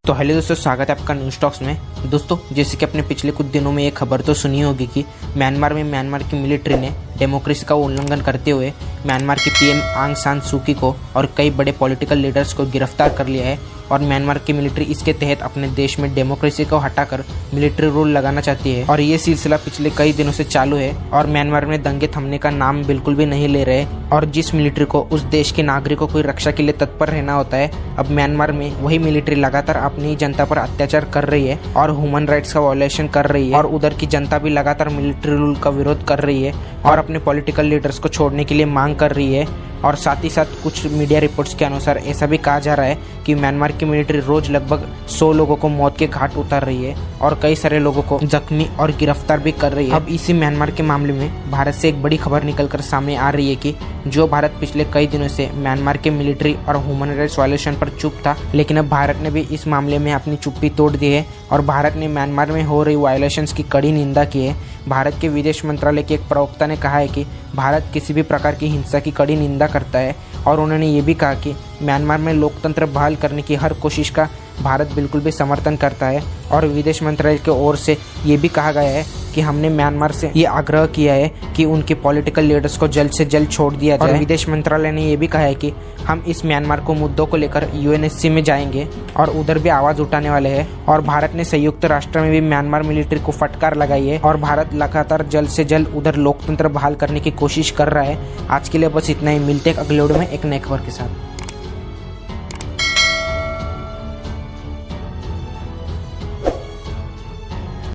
तो हेलो दोस्तों, स्वागत है आपका न्यूज़ टॉक्स में। दोस्तों, जैसे कि अपने पिछले कुछ दिनों में एक खबर तो सुनी होगी कि म्यांमार की मिलिट्री ने डेमोक्रेसी का उल्लंघन करते हुए म्यांमार की पीएम आंग सान सू की को और कई बड़े पॉलिटिकल लीडर्स को गिरफ्तार कर लिया है। और म्यांमार की मिलिट्री इसके तहत अपने देश में डेमोक्रेसी को हटाकर मिलिट्री रूल लगाना चाहती है और ये सिलसिला पिछले कई दिनों से चालू है और म्यांमार में दंगे थमने का नाम बिल्कुल भी नहीं ले रहे। और जिस मिलिट्री को उस देश के नागरिकों की रक्षा के लिए तत्पर रहना होता है, अब म्यांमार में वही मिलिट्री लगातार अपनी जनता पर अत्याचार कर रही है और ह्यूमन राइट्स का वायलेशन कर रही है। और उधर की जनता भी लगातार मिलिट्री रूल का विरोध कर रही है और अपने पॉलिटिकल लीडर्स को छोड़ने के लिए मांग कर रही है। और साथ ही साथ कुछ मीडिया रिपोर्ट्स के अनुसार ऐसा भी कहा जा रहा है कि म्यांमार की मिलिट्री रोज लगभग 100 लोगों को मौत के घाट उतार रही है और कई सारे लोगों को जख्मी और गिरफ्तार भी कर रही है। अब इसी म्यांमार के मामले में भारत से एक बड़ी खबर निकलकर सामने आ रही है कि जो भारत पिछले कई दिनों से म्यांमार के मिलिट्री और ह्यूमन राइट्स वायलेशन पर चुप था, लेकिन अब भारत ने भी इस मामले में अपनी चुप्पी तोड़ दी है और भारत ने म्यांमार में हो रही वायलेशंस की कड़ी निंदा की है। भारत के विदेश मंत्रालय के एक प्रवक्ता ने कहा है कि भारत किसी भी प्रकार की हिंसा की कड़ी निंदा करता है और उन्होंने ये भी कहा कि म्यांमार में लोकतंत्र बहाल करने की हर कोशिश का भारत बिल्कुल भी समर्थन करता है। और विदेश मंत्रालय की ओर से ये भी कहा गया है कि हमने म्यांमार से ये आग्रह किया है कि उनके पॉलिटिकल लीडर्स को जल्द से जल्द छोड़ दिया जाए। और विदेश मंत्रालय ने ये भी कहा है कि हम इस म्यांमार को मुद्दों को लेकर यूएनएससी में जाएंगे और उधर भी आवाज उठाने वाले हैं। और भारत ने संयुक्त राष्ट्र में भी म्यांमार मिलिट्री को फटकार लगाई है और भारत लगातार जल्द से जल्द उधर लोकतंत्र बहाल करने की कोशिश कर रहा है। आज के लिए बस इतना ही, मिलते हैं अगले वीडियो में एक नई खबर के साथ।